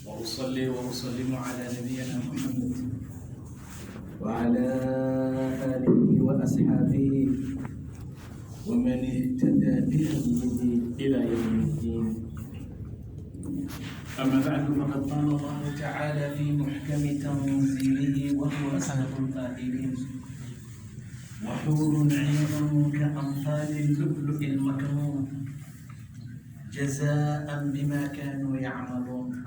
وأصلي وأسلم على نبينا محمد وعلى آله وأصحابه ومن اهتدى بهديه إلى يوم الدين. أما بعد فقد قال الله تعالى في محكم تنزيله وهو أصدق القائلين: وحور عين كأمثال اللؤلؤ المكنون جزاء بما كانوا يعملون.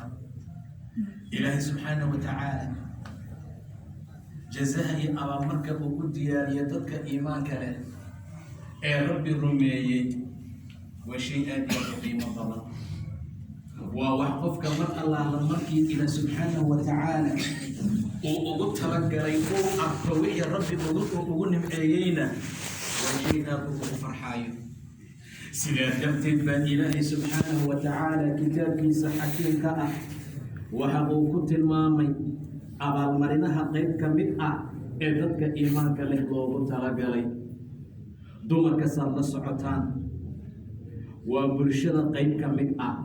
إلهي سبحانه وتعالى جزاء أمرك وقديا يدك إيمانك له يا ربي رميي وشيئا يقيم الضلال ووحقفك مر الله لمركي إلى سبحانه وتعالى وقلت لك أقوي يا ربي وقل نمعيينا وشيئا فرحايو سيدا دمتد بان إلهي سبحانه وتعالى كتابك حكيم كأه وحقو كنت المامي أبال مرينها قيب كمئة إذتك إيمانك له وقلت لك dumarka saad la socotaan waa bulshada qayb ka mid ah.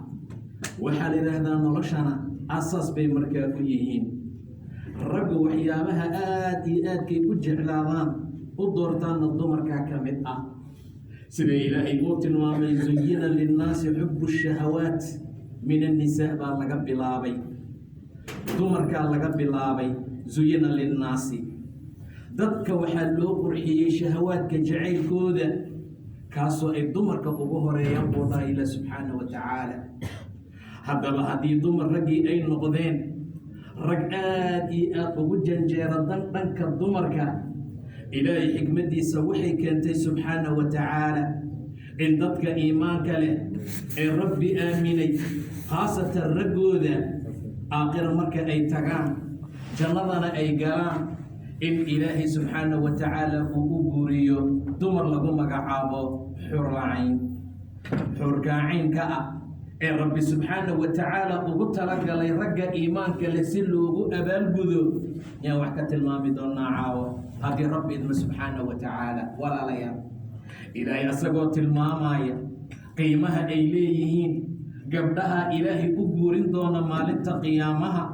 waxaa la yidhaahdaa noloshana asaas bay markaa ku yihiin. raggu waxyaabaha aad iyo aadkay u jeclaadaan u doortaanna dumarkaa ka mid ah. sida ilaahay uu tilmaamay zuyina linnaasi xubbu shahawaat min annisaa baa laga bilaabay, dumarkaa laga bilaabay. zuyina linnaasi dadka waxaa loo qurxiyey shahawaadka jacaylkooda, kaasoo ay dumarka ugu horeeyaan buu dhahay ilaa subxaana wa tacaala. haddaba haddii dumar raggii ay noqdeen rag aad iyo aad ugu janjeera dhanka dumarka, ilaahay xikmaddiisa waxay keentay subxaana wa tacaala in dadka iimaanka leh ee rabbi aaminay, khaasatan raggooda, aakhira marka ay tagaan jannadana ay galaan, in ilaahay subxaana wa tacaala uu u guuriyo dumar lagu magacaabo xurlacayn. xurkaacaynka ah ee rabbi subxaana wa tacaala ugu talagalay ragga iimaanka leh si loogu abaalgudo yaan wax ka tilmaami doonaa caawo haddii rabbi idma subxaana wa tacaala. walaalayaal, ilaahay asagoo tilmaamaya qiimaha ay leeyihiin gabdhaha ilaahay u guurin doona maalinta qiyaamaha,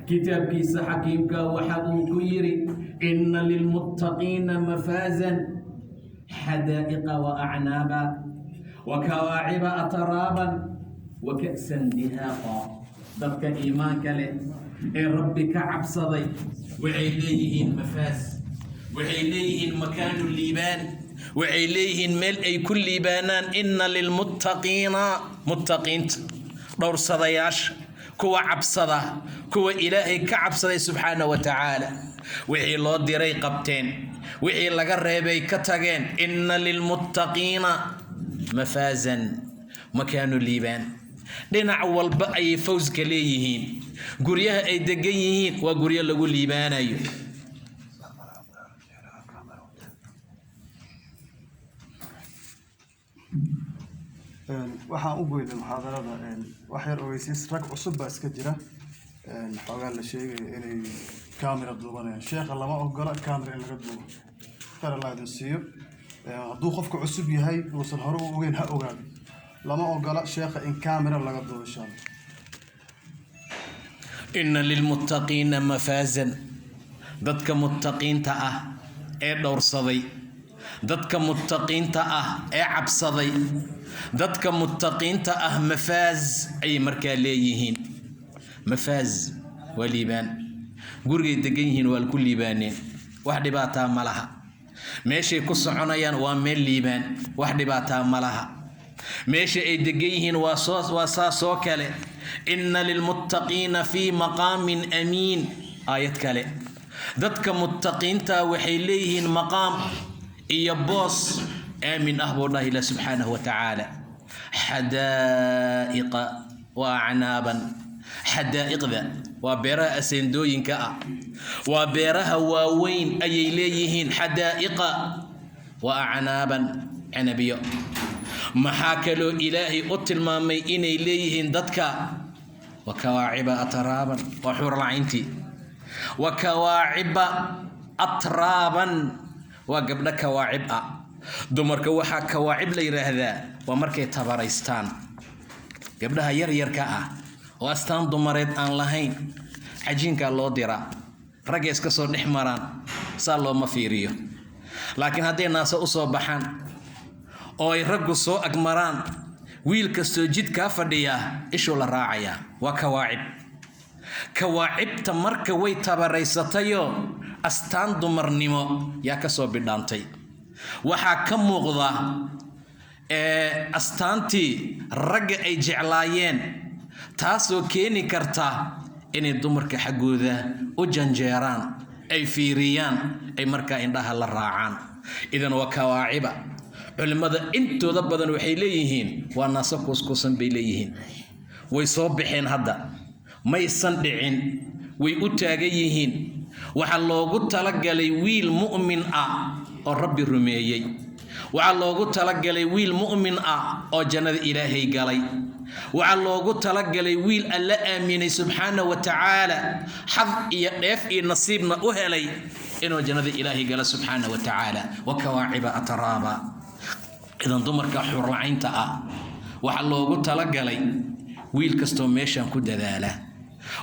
kitaabkiisa xakiimka waxa uu ku yidhi: inna lilmuttaqiina mafaazan xadaa'iqa wa acnaaba wa kawaaciba atraaban wa ka'san dihaaqa. dadka iimaanka leh ee rabbi ka cabsaday waxay leeyihiin mafaaz, waxay leeyihiin makaanu liibaan, waxay leeyihiin meel ay ku liibaanaan. inna lilmuttaqiina, muttaqiinta dhowrsadayaasha, kuwa cabsada, kuwa ilaahay ka cabsaday subxaana wa tacaala, wixii loo diray qabteen, wixii laga reebay ka tageen. inna lilmuttaqiina mafaazan, makaanu liibaan. dhinac walba ayay fawska leeyihiin. guryaha ay degan yihiin waa guryo lagu liibaanayo. waxaan u goyday muxaadarada wax yar ogeysiis. rag cusub baa iska jira xoogaa la sheegaya inay kaamira duubanayaan. sheekha lama ogola kaamira in laga duubo. khayr allah idin siiyo. hadduu qofka cusub yahay uusan hore u ogeyn ha ogaado, lama ogola sheekha in kaamira laga duubo insha allah. inna lilmuttaqiina mafaazan, dadka muttaqiinta ah ee dhowrsaday, dadka muttaqiinta ah ee cabsaday, dadka muttaqiinta ah mafaaz ayay markaa leeyihiin. mafaaz waa liibaan. gurigay degan yihiin waa ku liibaaneen, wax dhibaataa ma laha. meeshay ku soconayaan waa meel liibaan, wax dhibaataa ma laha. meesha ay degan yihiin waa saas oo kale. inna lilmuttaqiina fii maqaamin amiin. aayad kale, dadka muttaqiinta waxay leeyihiin maqaam iyo boos aamin ah buu dhahay ilaa subxaanahu wa tacaala. xadaa'iqa wa acnaaban. xadaa'iqda waa beeraha aseendooyinka ah, waa beeraha waaweyn ayay leeyihiin. xadaa'iqa wa acnaaban, canabiyo. maxaa kaloo ilaahay u tilmaamay inay leeyihiin dadka? wa kawaaciba atraaban, waa xurlacayntii. wa kawaaciba atraaban waa gabdho kawaacib ah. dumarka waxaa kawaacib la yiraahdaa waa markay tabaraystaan. gabdhaha yar yarka ah وأستان دمرت أن لهين عجينك الله ديرا رجس كسر نحمران صار له مفيريو لكن هذه الناس أصابحان أو يرجو سوء أجمران ويل كستوجد كافديا إيش ولا راعيا وكواعب كواعب تمرك ويتبريستيو أستان دمر نمو يا كسو بدانتي وحكم مغضى أستانتي رجع أي جعلاين تاسو كيني كرتا إني دمرك حجوذا وجنجيران أي فيريان أي مركا إندها للراعان إذن وكواعب علماء انتو ضبطا وحي ليهين والناس كوسكوسن بيليهين ويصبحين هذا ما يصندعين ويؤتاجيهين وحلوغو تلقى ويل مؤمن او ربي رميي وحلوغو تلقى ويل مؤمن او جنة إلهي قالي وحلوغو تلقى ويل ألا آمين سبحانه وتعالى حظ يقف نصيبنا أهلي إنه جنة إلهي قال سبحانه وتعالى وكواعب أترابا إذا دمرك حور العين تاء وحلوغو تلقى ويل كستو ميشان كدذاله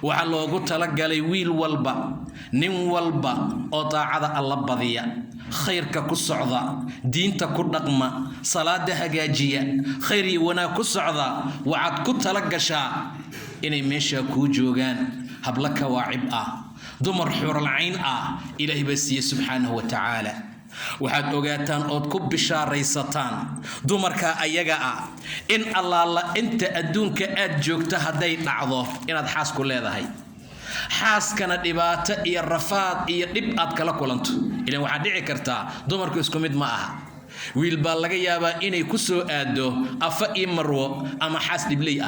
وحلوغو تلقى ويل والبا نين والبا او طاعه الله بديا خيرك كسعدا دينتا كدقما صلاه هجاجيه خيري وانا كسعدا وعد كتلقشا اني ميشا كو جوغان هبلك واعب دمر حور العين الهي بس سبحانه وتعالى waxaad ogaataan ood ku bishaaraysataan dumarka ayaga in Allah inta adduunka aad joogto haday dhacdo inaad xaas ku leedahay xaaskana dhibaato iyo rafaad iyo dhib aad kala kulanto ilaa waxa dhici karta dumarku isku mid ma aha wiil baa laga yaabaa inay ku soo aado afa iyo marwo ama xaas dhiblay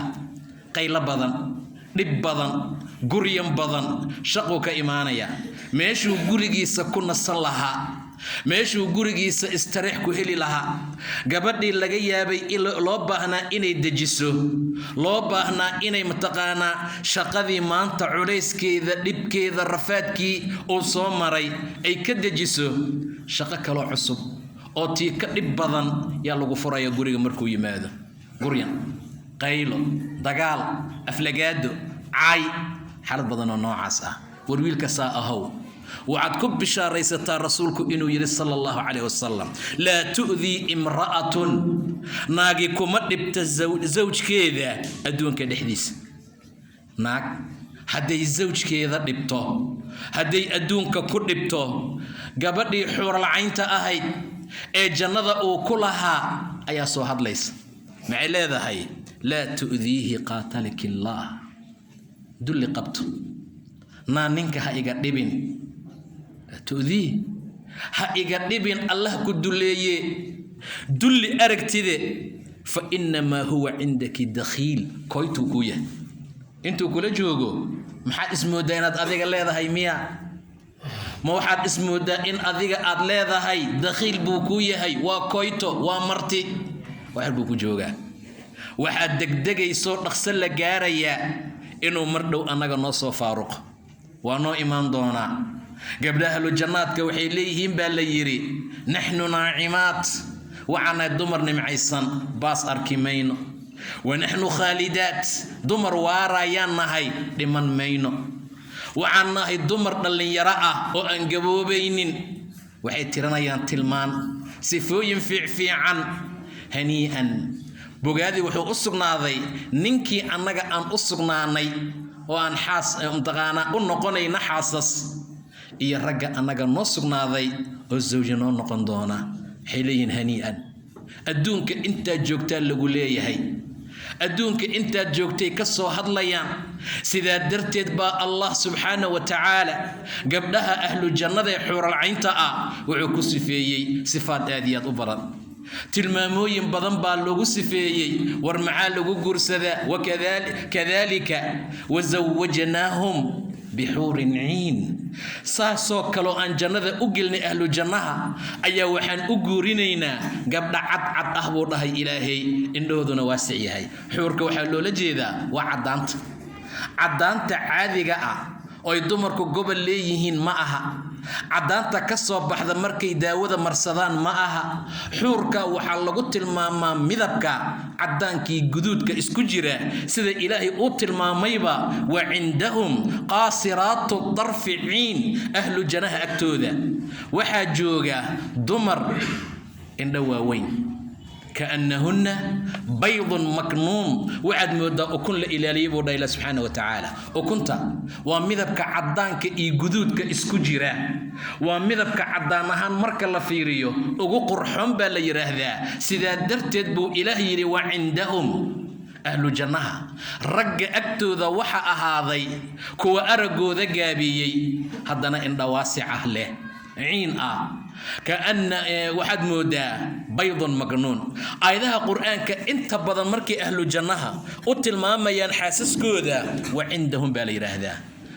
qayla badan dhib badan guriyan badan shaqo ka imaanaya meeshuu gurigiisa ku nasan lahaa meeshuu gurigiisa istariix ku heli lahaa gabadhii laga yaabay loo baahnaa inay dejiso loo baahnaa inay mataqaana shaqadii maanta culeyskeeda dhibkeeda rafaadkii oo soo maray ay ka dejiso shaqo kale cusub oo tii ka dhib badan yaa lagu furaya guriga markuu yimaado guriyan qaylo dagaal aflagaado caay xalad badan oo noocaas war wiilka saa ahow وعد كب بشارة ستار رسولك إنه يري صلى الله عليه وسلم لا تؤذي امرأة ناقي كمدب زوج كذا أدون كده حديث ناق هدي الزوج كذا دبته هدي أدون كدبته قبل حور العين تأهي الجنة وكلها أي صهاد ليس مع هذا هي لا تؤذيه قاتلك الله دل قبته نانك هاي قدبين تؤذيه هايغا دبين الله كدليه دلي ارغتيده فانما هو عندك دخيل كويتو كويا انتو كلا جوجو ما اسمه دينات اديغا ليدهاي ميا ما واحد اسمه دا ان اديغا اد ليدهاي دخيل بو كوياهي وا كويتو وا مرتي واحد بو جوجا واحد دغدغيسو دخسل لا غاريا انو مردو انغا نو سو فاروق وانو ايمان دونا قبل أهل الجنات كوحي ليهم بالليري نحن ناعمات وعنا دمر نمعيسان باس أركيمين ونحن خالدات دمر وارايان نهي لمن مينو وعنا هي دمر اللي يرأى وأنقبوا بينين وحي ترنيان تلمان سفوين في عن هنيئا بقادي وحو أسقنا ذي ننكي أنك أن أسقنا ني وأن حاس امتغانا أنقوني نحاسس iyo ragga anaga noo sugnaaday oo zawjano noqon doona xiliin hanii'an adduunka inta joogtaa lagu leeyahay adduunka inta joogtay ka soo hadlayaan sida darteed ba Allah subhanahu wa ta'ala gabdhaha ahlu jannada ee xuur al-aynta wuxuu ku sifeeyay sifaad aadiyad u badan tilmaamooyin badan baa lagu sifeeyay war maxaa lagu guursadaa wakadalika wazawwajnahum بحور عين ساسو كلو أن جنة أجلني أهل الجنة أيا وحن أجورينينا قبل عد أهبورها إلهي إنه ذو نواسعي هاي حورك وحلو لجيدا وعدانت عادي جاء أو يدمرك قبل ليهين معها cadaanta ka soo baxda markay daawada marsadaan ma aha xuurka waxa lagu tilmaamaa midabka cadaankii guduudka isku jira sida ilaahay uu tilmaamayba wa indahum qasiratu tarfi'in ahlu jannah agtooda waxa jooga dumar indha waaweyn كأنهن بيض مكنون وعد مودا وكل إلى بودا إلى سبحانه وتعالى وكنت ومذبك عدانك إيجودك إسكجرا ومذبك عدانها مرك الله فيريو وقر حنبا ليرهذا سيدا درتد بو إلهي وعندهم أهل الجنة رج أكتو ذا وحا هذي كو أرجو ذا جابي هذانا إن واسع أهله عين كأن واحد مودا بيض مجنون أيضا القرآن كأنت بدل مركي أهل الجنة قلت الماما ينحسس كودا وعندهم بالي هذا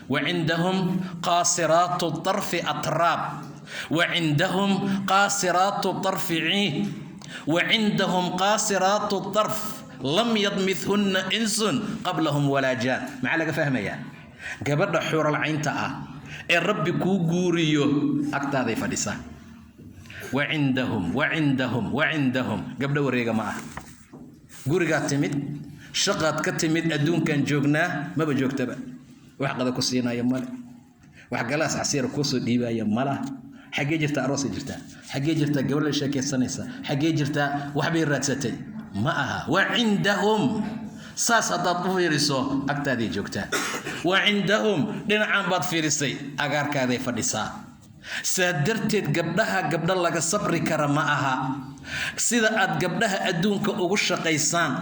وعندهم قاصرات الطرف أطراب وعندهم قاصرات الطرف عين وعندهم قاصرات الطرف لم يضمثهن إنس قبلهم ولا جان معلقة فاهمة يا قبل حور العين تاء الرب كوغوريو أكتر ذي فديسا وعندهم قبل وريقة معه قرقات تمد شقات كتمد أدون كان جوغنا ما بجوغ تبا وحق ذا كسينا يمالا وحق لاس عسير كوسو ديبا يمالا حقي جرتا أروسي جرتا حقي جرتا قبل الشاكي السنيسة حقي جرتا وحبي الراتستي معها وعندهم ساس تطفيرسو أكتا ذي جوغتا وعندهم لنعم بات فيرسي أغار كاذي فديسا سادرتد قبلها قبل الله صبر كرمها سيدا أد قبلها أدونك أغش قيسان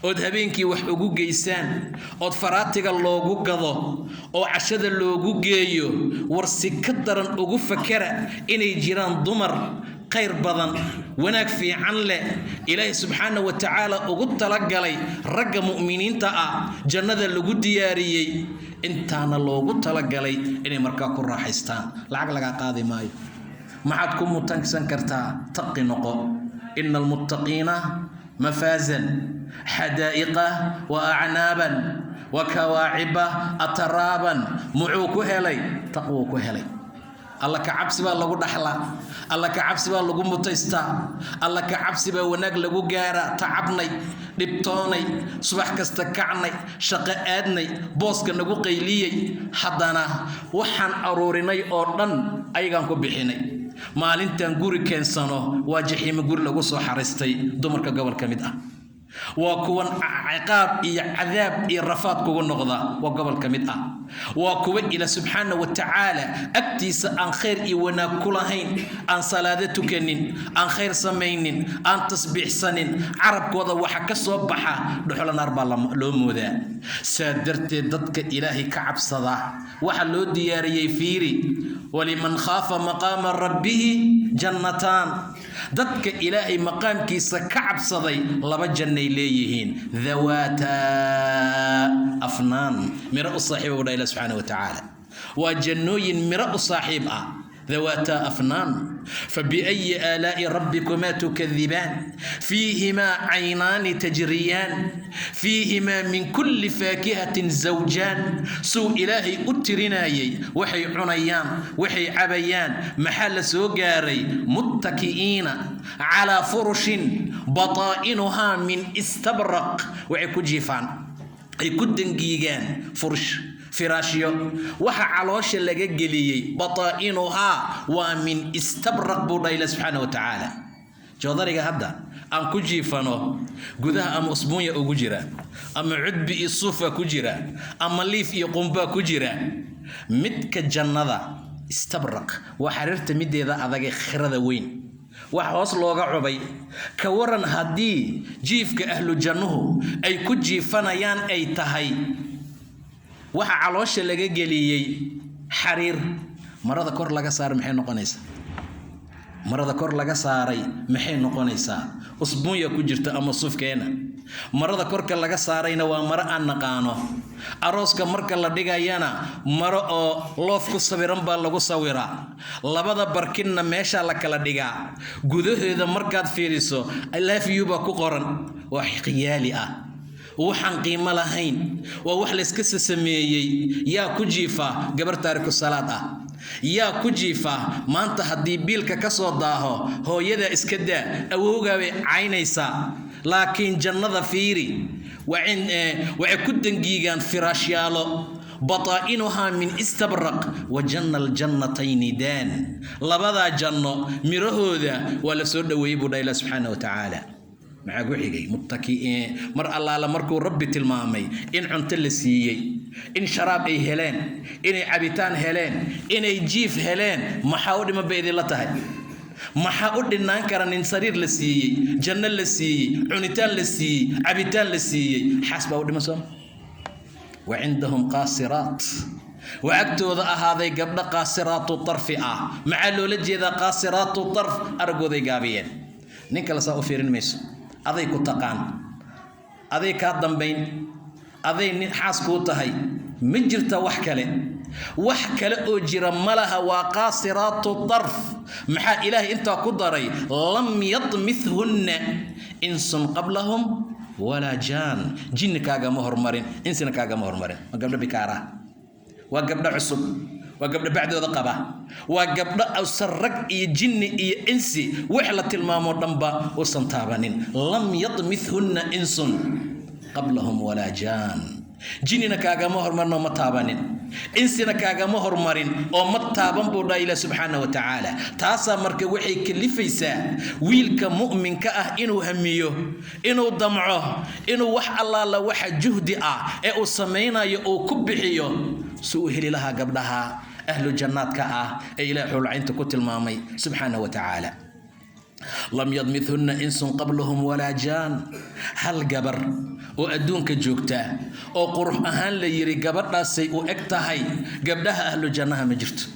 أد هبينكي وحقوق جيسان أد فراتك اللوغو قضو أو عشد اللوغو جيو ورسي كدران أغو فكرة إني جيران ضمر خير بدن وناك في عنله إلهي سبحانه وتعالى أغو تلقلي رق مؤمنين تاء جنة اللوغو دياريي intaana loogu talagalay inay markaa ku raaxaystaan lacag laga qaadi maayo maxaad ku mutankisan kartaa taqi noqo innal muttaqiina mafazan hadaa'iqa wa a'naban wa kawaa'iba atraban mu'uu ku helay taqwa ku helay alla ka cabsi baa lagu dhaxlaa alla ka cabsi baa lagu mutaystaa alla ka cabsi baa wanaag lagu gaara tacabnay dhibtoonay subax kasta kacnay shaqo aadnay booska nagu qayliyay haddana waxaan aruurinay oo dhan ayagaan ku bixinay maalintan guri keensano waa jaxiimo guri lagu soo xariistay dumarka gobol ka mid ah waa kuwan ciqaab iyo cadaab iyo rafaad kugu noqda waa gobol ka mid ah waa kuwa ila subhanahu wa ta'ala agtiisa aan khayr iyo wanaag ku lahayn aan salaada tukanin aan khayr samaynin aan tasbiixsanin carabkooda waxa ka soo baxa dhuxul naar baa loo moodaa saadarteed dadka ilaahay ka cabsada waxa loo diyaariyay fiiri waliman khafa maqama rabbih jannatan dadka ilaahay maqaamkiisa ka cabsaday laba jannay leeyihiin dhawata afnaan mira u saaxiibo wada ilaahay subhanahu wa ta'ala wa jannooyin mira u saaxiib ah ذواتا أفنان فبأي آلاء ربكما تكذبان فيهما عينان تجريان فيهما من كل فاكهة زوجان سوء إلهي أترناي وحي عنيان وحي عبيان محل سوغاري متكئين على فرش بطائنها من استبرق وحي كجيفان أي كدن جيجان فرش فراشيو وحا علوش لغا جليي بطائنها ومن استبرق بودا إلى سبحانه وتعالى جوداريغا هدا أن كجيفانو قدها أم أصبونيا أجرا أم عدبي الصوفة كجرا أم ليف يقومبا كجرا متك جنة استبرق وحررت مدي ذا أذاك خرد وين وحوص لوغا عبي كورن هدي جيفك أهل الجنة أي كجيفانا يان أي تهي waxa caloosha laga geliyay xariir marada kor laga saaray maxay noqonaysaa marada kor laga saaray maxay noqonaysaa usbuunya ku jirta ama sufkeena marada korka laga saarayna waa maro aan naqaano arooska marka la dhigayana maro oo loof ku sawiran baa lagu sawiraa labada barkinna meesha la kala dhigaa gudaheeda markaad fiiriso I love you ba ku qoran waa qiyaali ah waxaan qiimo lahayn waa wax la iska sameeyay yaa ku jiifa gabar taariku salaad ah yaa ku jiifa maanta haddii biilka ka soo daaho hooyada iska daa awowgaa bay caynaysaa laakiin jannada fiiri waxay ku dangiigaan firaashyaalo بطائنها من استبرق وجنة الجنتين دان لبدا جنة مرهودا ولا سود ويبو الله سبحانه وتعالى مع قحيقي متكئين مر الله لمركو ربي تلمامي إن عنت لسيي إن شراب أي هلين إن عبيتان هلين إن جيف هلين ما حاول ما بيد الله تهي ما حاول ننكر إن سرير لسيي جنة لسيي عنتان لسيي عبيتان لسيي حسب أود مسام وعندهم قاصرات وعدتوا هذا قبل قاصرات الطرف مع الولد ذا قاصرات الطرف أرجو ذي قابين نكلا سأوفيرن ميس أذي كتقان أذي كادم بين أذي حاسبو تهي مجرت وحكله أجر ملها وقاصرات الطرف مع إله أنت قدري لم يطمثهن إنس قبلهم ولا جان جن كاغا مهر مرين انسنا كاغا مهر مرين وقبل بكارا وقبل عصب وقبل بعد ذقبه وقبل أسرق جن انسي وحلة المامو دنبا وسنتابنين لم يطمثهن انس قبلهم ولا جان جننا كاغا مهر مرين ومتابنين انسنا كاغا مهر مرين ومتابن بودا إلى سبحانه وتعالى تاسا مركا وحي كلفيسا ويلك مؤمن كأه إنو هميو إنو دمعه إنو وح الله لا وح جهدي إيو سمينا يو كبحيو سوهل لها قبلها أهل الجنات كأه إلى حول عين تكتل مامي سبحانه وتعالى لم يضمثهن إنس قبلهم ولا جان هل قبر وأدونك جوكتا أو قروح أهان ليري قبر ناسي وإكتاهي قبلها أهل الجنة مجرت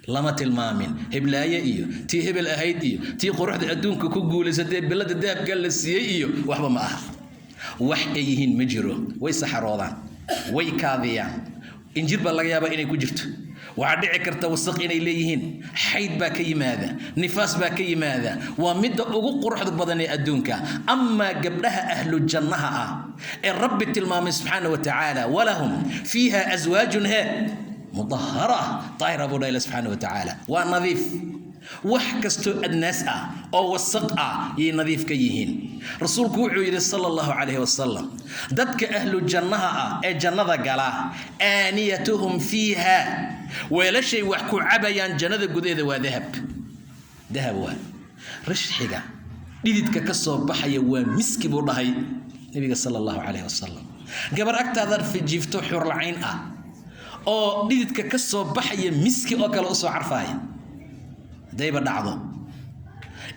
لما تلمامين هبلايا إيو تي هبل أهيد إيو تي قروح أدونك كقول سدي بلد الدهب قال للسيئ إيو وحبا معها وحيهين مجرو ويسحرودان ويكاذيان إنجير بالله يابا إني كجرت وعدعي كرتا وسق إني ليهين حيد باكي ماذا نفاس باكي ماذا ومدى أغو قرح بدني أدونك أما قبلها أهل الجنة الرب التلمام سبحانه وتعالى ولهم فيها أزواج مطهرة طاهرة أبو الله سبحانه وتعالى ونظيف وحكستو الناس أو وسق ينظيف كيهين رسولك وعيد صلى الله عليه وسلم دتك أهل الجنة الجنة قالا آنيتهم فيها ولا شيء وحكوا عبيان جنة قديد وذهب ذهب رشحك لذلك كسر بحي ومسك بردهي نبي صلى الله عليه وسلم قبل أكتر في جيفتو حور العين أو لذلك كسر بحي مسك أكل أسوع عرفاي دايما دعضو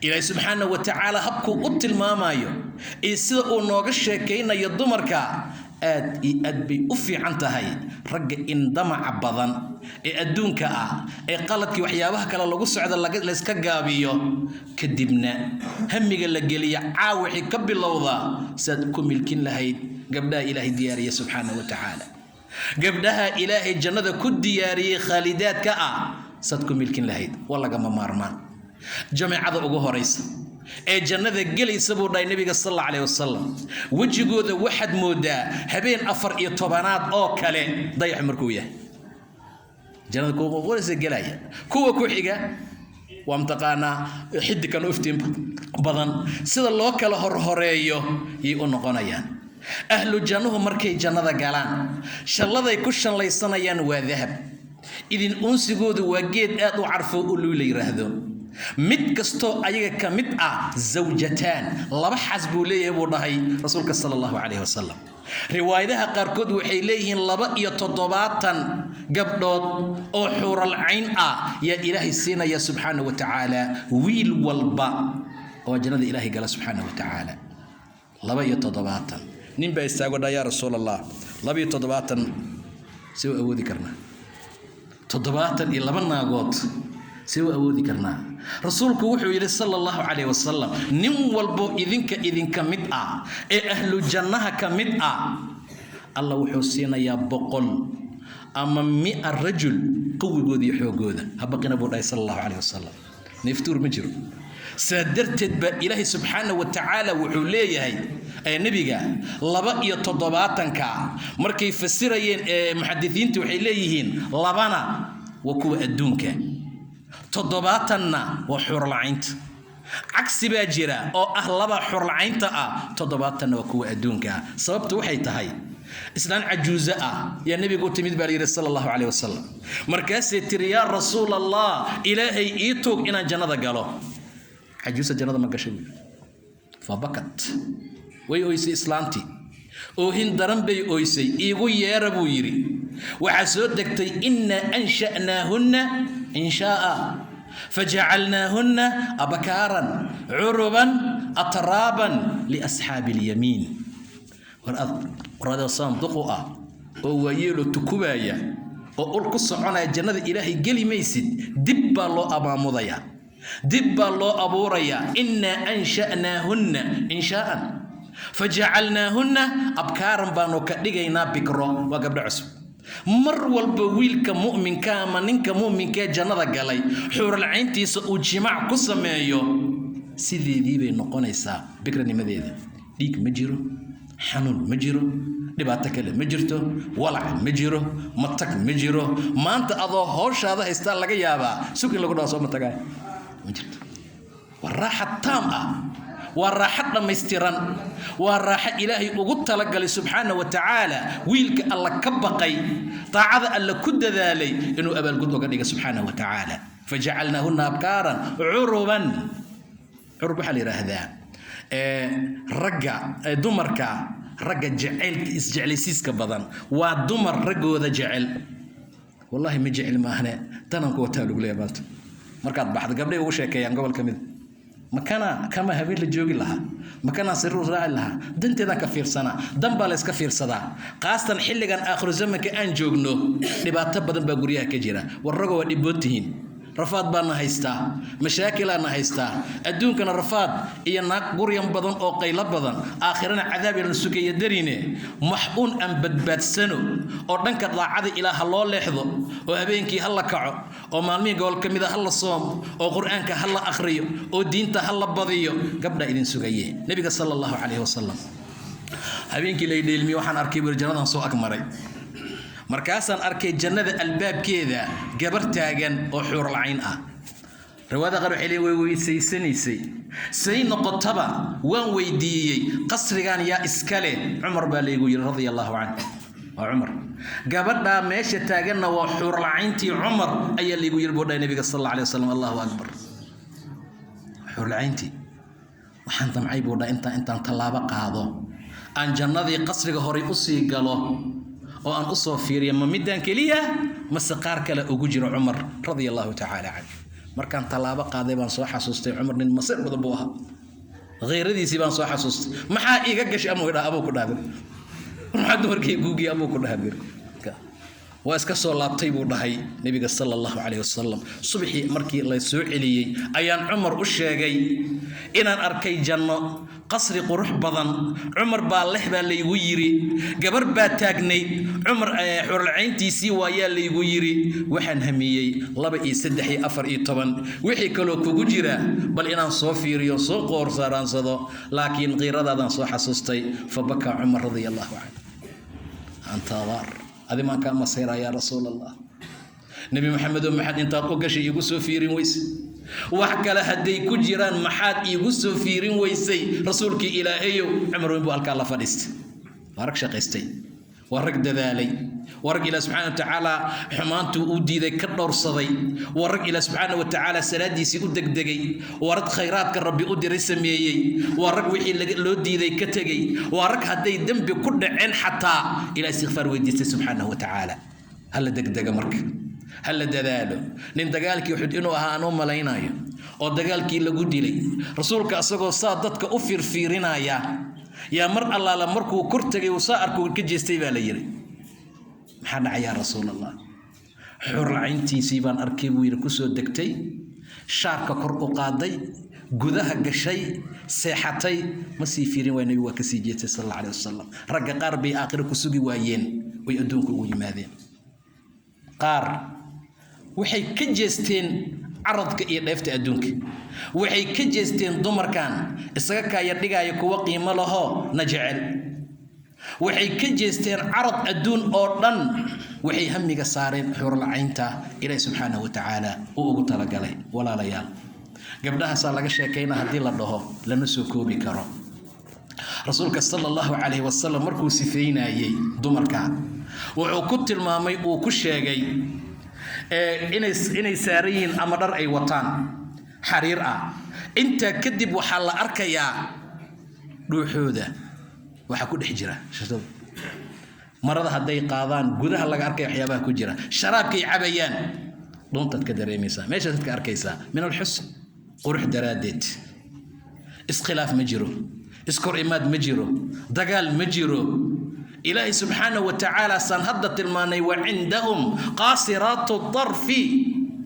إلهي سبحانه وتعالى هبكو قلت المامايو إيسيدا أو نوغشة كينا يدمرك آد بي أفي عنتهاي رق إن دمع بضان أدونك قالتك وحيابها كلا لغو سعدا لسكا قابيو كدبنا همي قال لك لي عاوحي كبي اللوضة سادكم ملكين لهاي قبلها إلهي دياري سبحانه وتعالى قبلها إلهي الجنة كد دياري خالدات كأ سادكم ملكين لهاي والله قام مارمان جماعة أقوه رئيس جنة قلي سبور داي النبي صلى الله عليه وسلم وجهه ذا واحد مودا هبين أفر إطبانات أو كله ضيع مركوية جنة كوه ورث الجلاية كوه كوحجة وامتقانا حد كانوا يفتين بدن سيد الله كله هرهريو يقولون قنايان أهل الجنة مركي جنة قالان شالله ذا يكشن ليسنايان وذهب إذن أنسجود وجد أدو عرفوا قولوا لي رهذون mid kasto ayaga kamid zawjataan laba xasbu leeyahay buu dhahay rasuulka sallallahu alayhi wasallam riwaayadaha qaarkood waxay leeyihiin 27 gabdhood oo xural ayn ya ilaahi siinaya subhanahu wa ta'ala wiil walba oo jannada ilaahi gala subhanahu wa ta'ala 27 nin baa istaago dhaaya rasuulullah 27 soo awoodi karna 7 iyo 2 naagood سوى أودي كرنا رسولك وحي صلى الله عليه وسلم نم والبو إذن كمدأ أهل الجنة كمدأ الله وحسينا يا بقول أما 100 رجل قوي بودي حوجودا هبقنا بودي صلى الله عليه وسلم نفتور مجرو سادرت إلهي سبحانه وتعالى وحوليه أي نبي قال لبا يتضباطن كا مركي فسرين محدثين توحيليهين لبانا وكو أدونك تضباطنا وحور العين عكس باجرة أو أهلبا حور العين تضباطنا وكو أدونك سببت وحي تهي إسلام عجوزة يا نبي قلت ميد بالي صلى الله عليه وسلم مركز يا رسول الله إلهي إيتوك إنا جنة قالوا عجوزة جنة ما قشبي فبكت ويويسي إسلامتي وهن درن بي أويسي إيغو ياربو يري وعسود دكتي إنا أنشأناهن إنشاء فجعلناهن أبكارا عربا أترابا لأصحاب اليمين ورد صندوقها وويلو تكوبايا وقل قصعنا جنة إلهي قلي ميسد دبا الله أبا مضيا دبا الله أبوريا إنا أنشأناهن إنشاء فجعلناهن أبكارا بانو كدغينا بكرو وقبل عسب مر والبويل كمؤمن كامنين كمؤمن كجنة قالي حور العين تيس وجماع قسميو سيدي دي بي نقونيسا بكرني مديدي ديك مجيرو حنون مجيرو dhibaato kale ma jirto walac ma jiro matag ma jiro maanta adoo hawshaada haysta laga yaabaa suuq lagu dhaw soo matagay ma jirto waraaxa taam ah waraaxa dhameystiran waraaxa ilaahay ugu talagalay subhanahu wa ta'ala wiilka alla ka baqay taacada alla ku dadaalay inuu abaalgud uga dhiga subhanahu wa ta'ala faj'alnahunna abkaran uruban urub waxa la yiraahdaa ragga dumarka ragga jaceelka isjeclaysiiska badan waa dumar raggooda jecel wallahi ma jecel maahne tanan ku wata lagu leeyahay markaad baxdo gabdhay ugu sheekeeyaan gobol kamid makana kama habeen la joogi laha makana sirru raaci laha danteeda ka fiirsana dan baa la iska fiirsadaa qaastan xilligan aakhir zamanka aan joogno dhibaato badan baa guriyaha ka jira war rago waa dhibootihiin رفاض بنا هيستا مشاكل أنا هيستا أدون كنا رفاض إيا ناق قريم بدن أو قيلة بدن آخرنا عذاب السكي يدريني محقون أم بدبات سنو أو دنك الله عذي إله الله لحظه وهبينك هلا كعو أو مالمي قول كميدا هلا صوم أو قرآنك هلا أخريو أو دينتا هلا بضيو قبل إذن سكيه نبي صلى الله عليه وسلم هبينك ليدي المي وحن أركب الجنة سو أكمري markaasaan arkay jannada albaabkeeda gabar taagan oo xuur lacayn ah riwaayada qaar waxay leeyahay way weysaysanayay say noqotaba waan weydiiyay qasrigan yaa iskale Umar baa leeyahay yiri radiyallahu anhu waa Umar gabadha meesha taaganna waa xuur lacayntii Umar ayaa leeyahay yiri boodhay nabiga sallallahu alayhi wasallam Allahu akbar xuur lacayntii waxaan damcay boodhaa intaan talaabo qaado aan jannadii qasriga hore u sii galo oo aan u soo fiiriyo ma midaan kaliya masqaar kale ugu jiro Umar radiyallahu ta'ala anhu markaan talaabo qaaday baan soo xasuustay Umar nin masir badan buu ahaa غيرadiisi baan soo xasuustay maxaa iiga gashay ama abo ku dhaabir maxaa dumarkii guugi abo ku dhaabir waa iska soo laabtay buu dhahay nabiga sallallahu alayhi wasallam subaxii markii la soo celiyay ayaan Umar u sheegay inaan arkay janno qasri qurux badan Umar baa lehbaa leeyahay yiri gabar baa taagnay Umar xurul cayntiisii waa leeyahay yiri waxaan hamiyay 2 iyo 3 iyo 4 iyo 10 wixii kale kugu jira bal inaan soo fiiriyo soo qoor saaransado laakiin qiiradadan soo xasuustay fabaka Umar radiyallahu anhu anta war هذا ما كان مصيرا يا رسول الله نبي محمد ومحد انت قشي يقصوا فيرين ويس وحكى له هدي كجيران محد يقصوا فيرين ويسي رسولك إلهي عمر بن ابو الله فدست بارك شقيستي ورق دذالي ورق الى سبحانه وتعالى حمانته وديده كدور صدي ورق الى سبحانه وتعالى سلاديسي ودغدغي ورق خيراتك ربي ودري سميهي ورق وحي لو ديده كتغي ورق هدي ذنب كدعين حتى الى استغفار ويديته سبحانه وتعالى هل دغدغ مرك هل دذاله نين دغالكي وحد انه اهانو ملينايو او دغالكي لغو ديلي رسولك اسغو سا ددك او فيرفيرينايا يا مر الله لمركو كرتغي وساركو كجيستي با ليري maxaa dhacay ya rasuulallah xur lacayntiisii baan arkay buu yiri ku soo degtay shaarka kor u qaaday gudaha gashay seexatay ma sii fiirin way nabi waa ka sii jeetay sallallahu alayhi wasallam ragga qaar bay aakhir ku sugi waayeen way adduunka ugu yimaadeen qaar waxay ka jeesteen aradka iyo dheefta adduunka waxay ka jeesteen dumarkan isaga kaaya dhigaya kuwa qiimo laho na jecel waxay ka jeesteen arad adduun oo dhan waxay hamiga saareen xurulcaynta ilaahay subxaanahu watacaala uu ugu talagalay walaalayaal gabdhahaasaa laga sheekayna haddii la dhaho lama soo koobi karo rasuulka sala allahu calayhi wasalam markuu sifeynayey dumarka wuxuu ku tilmaamay uu ku sheegay inay saaran yihiin ama dhar ay wataan xariir ah intaa kadib waxaa la arkayaa dhuuxooda waxaa ku dhex jira marada hadday qaadaan gudaha laga arkaya waxyaabaha ku jira sharaabkay cabayaan dhuuntaad ka dareemaysaa meeshaad ka arkaysaa min alxusn qurux daraaddeed iskhilaaf ma jiro iskor imaad ma jiro dagaal ma jiro ilaahay subxaanahu watacaala saan hadda tilmaanay wa cindahum qaasiraatu darfi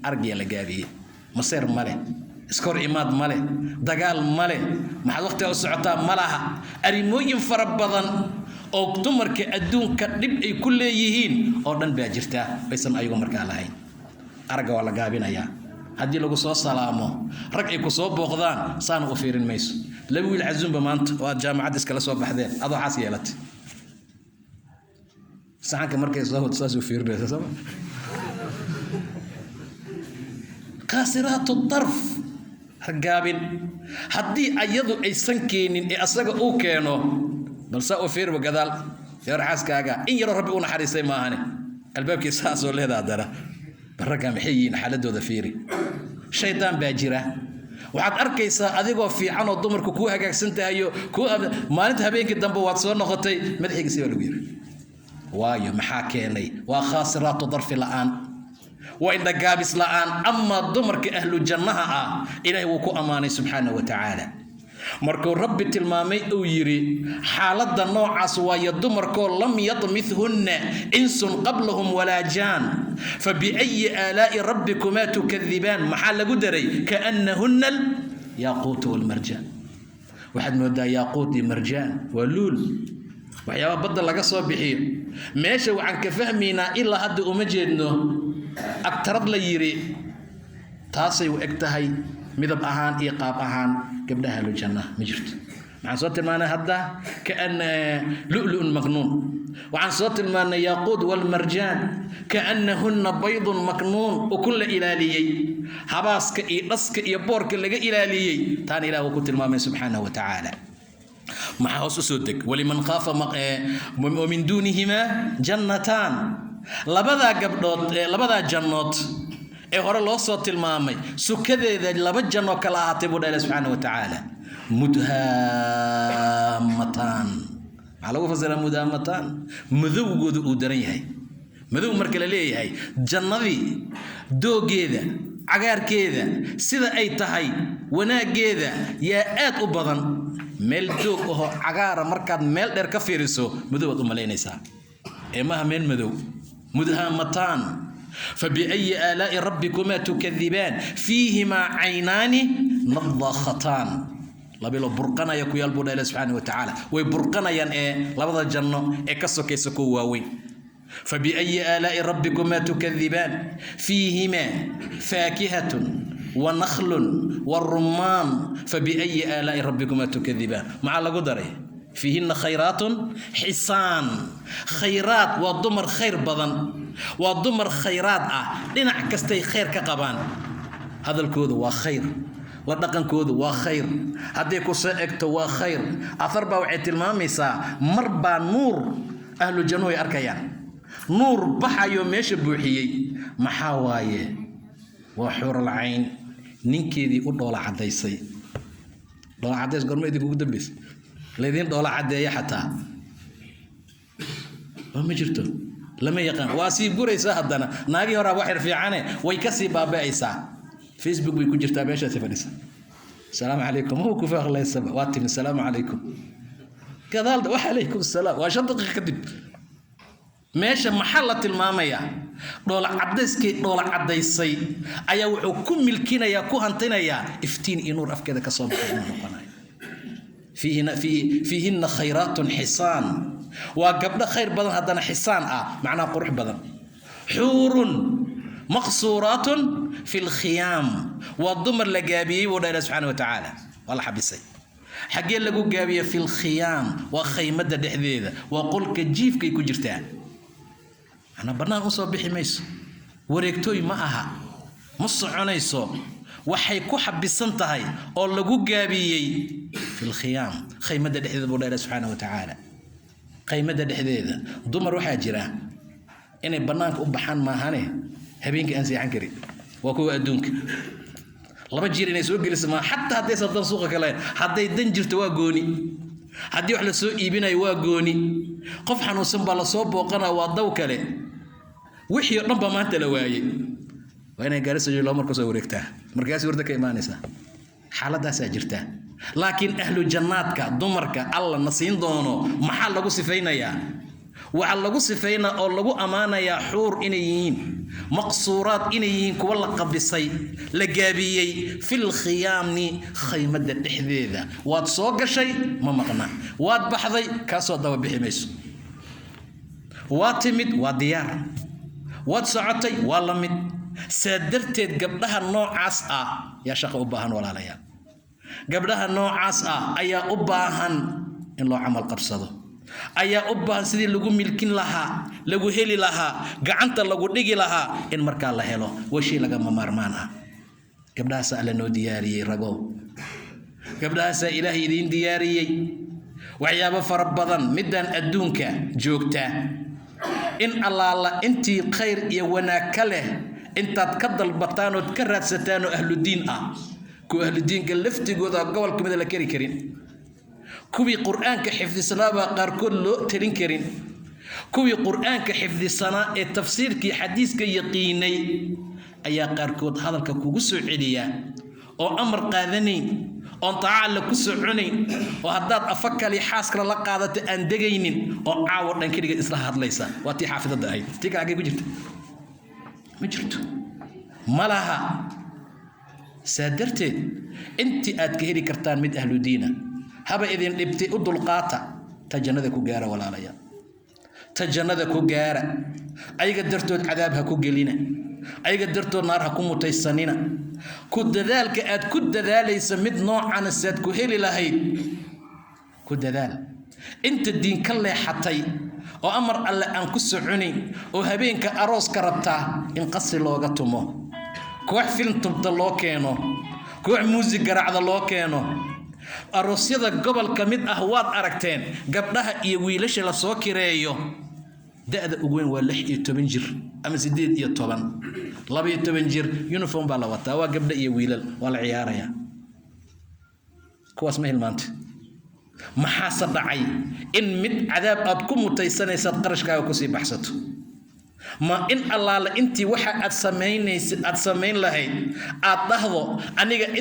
argiya la gaabiyey maseer male iskor imaad male dagaal male maxaad waqtiga u socotaa ma laha arrimooyin fara badan oo dumarka adduunka dhib ay ku leeyihiin oo dhan baa jirta baysan ayagu markaa lahayn aragga waa la gaabinayaa haddii lagu soo salaamo rag ay ku soo booqdaan saana u fiirin mayso laba wiil casuumba maanta oo aad jaamacad iskala soo baxdeen adoo xaas yeelatay saxanka markay soo hod saas u fiirinaysa sama qaasiraatu darf ragaabin haddii ayadu aysan keenin ee asaga uu keeno balse u fiirba gadaal feer xaaskaaga in yaro rabbi u naxariistay maahane albaabkii saasoo leedaa dara barraga maxay yihiin xaaladooda fiiri shaydaan baa jira waxaad arkaysaa adigoo fiican oo dumarku kuu hagaagsan tahayo maalinta habeenkii dambe waad soo noqotay madaxigiisi baa lagu yiri waayo maxaa keenay waa khaasiraatu darfi la'aan waa indhagaabis la'aan ama dumarka ahlu jannaha ah ilaahay wuu ku ammaanay subxaanahu watacaala markuu rabbi tilmaamay uu yiri xaaladda noocaas waayo dumarkoo lam yadmithunna insun qablahum walaa jaan fabiayi aalaa'i rabbikumaa tukadibaan maxaa lagu daray kaannahunna alyaquut walmarjaan waxaad moodaa yaaquut iyo marjaan waa luul waxyaaba badda laga soo bixiyo meesha waxaan ka fahmaynaa ilaa hadda uma jeedno agtarad la yiri taasay u eg tahay midab ahaan iyo qaab ahaan gabdhaha ahlu janna ma jirto waxaan soo tilmaanay hadda kaana lu'lu'un maknuun waxaan soo tilmaanay yaquud walmarjaan kaannahunna baydun maknuun ukun la ilaaliyey habaaska iyo dhaska iyo boorka laga ilaaliyey taan ilaah uu ku tilmaamay subxaanahu watacaala maxaa hoos u soo deg waliman khaafa min duunihimaa jannataan labadaa gabdhood labadaa jannood ee hore loo soo tilmaamay sukadeeda laba janno kala ahaatay buu dhahay subxaanahu watacaala mudhaamataan maxaa lagu fasiraa mudhaamataan madowgooda uu daran yahay madow marka la leeyahay jannadii doogeeda cagaarkeeda sida ay tahay wanaaggeeda yaa aad u badan meel doog ahoo cagaara markaad meel dheer ka fiiriso madow aad u malaynaysaa ee maaha meel madow mudhaamataan فبأي آلاء ربكما تكذبان فيهما عينان نضاختان لبلو برقنا يكو يالبو الله سبحانه وتعالى ويبرقنا ين لبضا الجنة كسو كيسكو واوي فبأي آلاء ربكما تكذبان فيهما فاكهة ونخل والرمان فبأي آلاء ربكما تكذبان مع القدرة فيهن خيرات حسان خيرات وضمر خير بدن وضمر خيرات لنع كستي خير كقبان هذا الكود وخير ودقن كود وخير هديكو سائكت وخير أثربا وعيت الماميسا مربا نور أهل الجنوب أركيان نور بحيو ميش بوحيي محاواي وحور العين نينكيدي ودولا عديسي دولا عديس قرمي دي كوكو دبيس لذين دولا عديا حتى وما جرتو لما يقان واسيب قريسا هدنا ناقي ورا وحر في عاني ويكسي بابا عيسى فيسبوك ويكون جرتا بيشا تفنيسا السلام عليكم هو كفاق الله السبب واتم السلام عليكم كذلك وعليكم السلام وشنطق كذب ماشي محلة المامية دولا عديسكي دولا عديسي ايا وحو كم ملكينا يا كو هنتنا يا افتين انور افكذا كصوب فيهن خيرات حسان وقبل خير بدن هذا حسان معناه قرح بدن حور مقصورات في الخيام والضمر لقابي ولا سبحانه وتعالى والله حبيسي حقين لقو قابيه في الخيام وخيمة دحذيذة وقل كجيف كي كجرتان أنا بنان أصاب بحميس wareegtooy ma aha ma soconayso waxay ku xabisan tahay oo lagu gaabiyay fil khiyam qaymada dhexdeeda buu Ilaahay subhanahu wa ta'ala qaymada dhexdeeda dumar waxa jira inay banaanka u baxaan maahane habeenkii aan seexan karin waa kuwa adduunka laba jeer inay soo geliso ma hatta haday sadan suuqa kale haday dan jirto waa gooni hadii wax la soo iibinayo waa gooni qof xanuunsan baa la soo booqana waa daw kale wixii dhan ba maanta la waayay waa inay gaariso loo markaa soo wareegtaa markaas warda ka iimaanaysa xaaladaas ay jirtaa laakiin ahlu jannaadka dumarka alla nasiin doono maxaa lagu sifeynayaa waxa lagu sifeynaa oo lagu amaanayaa xuur inay yihiin maqsuuraad inay yihiin kuwa la qabisay la gaabiyay fil khiyamni khaymada dhexdeeda waad soo gashay ma maqna waad baxday ka soo daba bixi mayso waad timid waa diyaar waad socotay waa la mid saadarteed gabdhaha noocaas ah yaa shaqo u baahan walaalayaal gabdhaha noocaas ah ayaa u baahan in loo camal qabsado ayaa u baahan sidii lagu milkin lahaa lagu heli lahaa gacanta lagu dhigi lahaa in markaa la helo washii laga maarmaan ah gabdhahaas alla noo diyaariyay ragow gabdhahaas ilaahay idin diyaariyay waxyaabo fara badan midaan adduunka joogta in allaala intii khayr iyo wanaag ka leh intaad ka dalbataan oo ka raadsataan oo ahlu diin ah ku ahlu diinka laftigooda gobolka mid la kari karin kuwii quraanka xifdisanaaba qaarkood loo talin karin kuwii quraanka xifdisanaa ee tafsiirkii xadiiska yaqiinay ayaa qaarkood hadalka kugu soo celiya oo amar qaadanayn oo taala ku soconayn oo hadaad afakali xaaskala la qaadato aan degaynin oo caawo dhan kaliya isla hadlaysa waa tii xaafidada ahayd tii kale ku jirta ma jirto malaha saadarteed intii aad ka heli kartaan mid ahlu diina haba idin dhibtay u dulqaata ta jannada ku gaara walaalaya ta jannada ku gaara ayaga dartood cadaab ha ku gelina ayaga dartood naar ha ku mutaysanina ku dadaalka aad ku dadaalaysa mid noocan saad ku heli lahayd ku dadaal inta diin ka leexatay oo amar alle aan ku soconayn oo habeenka aroos ka rabtaa in qasri looga tumo koox film tubta loo keeno koox muusig garaacda loo keeno aroosyada gobolka mid ah waad aragteen gabdhaha iyo wiilasha la soo kireeyo da'da ugu weyn waa 16 jir ama 18 12 jir uniform baa la wataa waa gabdha iyo wiilal waa la ciyaaraya kuwaas ma hilmaanta maxaa dhacay in mid cadaab aad ku mutaysanaysa qarashkaaga ku sii baxsato ma in allaala intii waxa aad sameyn lahayd aad dhahdo aniga